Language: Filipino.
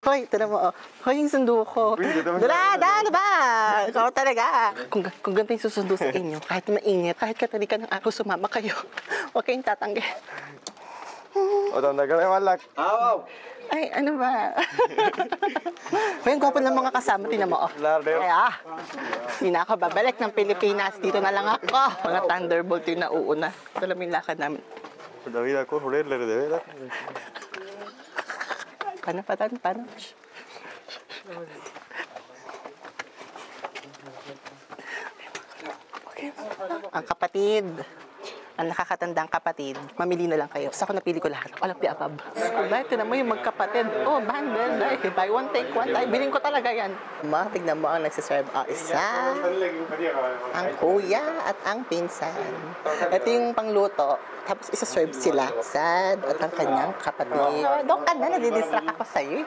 Hoy, ito na mo, oh. Hoy, yung sundo ko. Dala, ba? Ikaw talaga. Kung ganito yung susundo sa inyo, kahit mainit, kahit katali ka ng ako, sumama kayo. Huwag kayong tatanggi. O, tanda ka na yung malak. Ay, ano ba? Hoy, ang gwapo ng mga kasama, tinan mo, oh. Kaya, hindi na ako babalik ng Pilipinas. Dito na lang ako. Mga Thunderbolt yung nauuna. Ito lang yung lakad namin. David, ako, hulir, de veras. Paano? Ang kapatid. Ang nakakatandang kapatid, mamili na lang kayo. Basta ako napili ko lahat. All of the above. Dahil tinan mo yung magkapatid. Oh, bundle. Buy one, take one. Bilhin ko talaga yan. Tignan mo ang nagsiserve. Isa, ang kuya at ang pinsan. Ito yung pangluto. Tapos isa-serve sila. Sad at ang kanyang kapatid. Doon ka na, nadidistract ako sa'yo.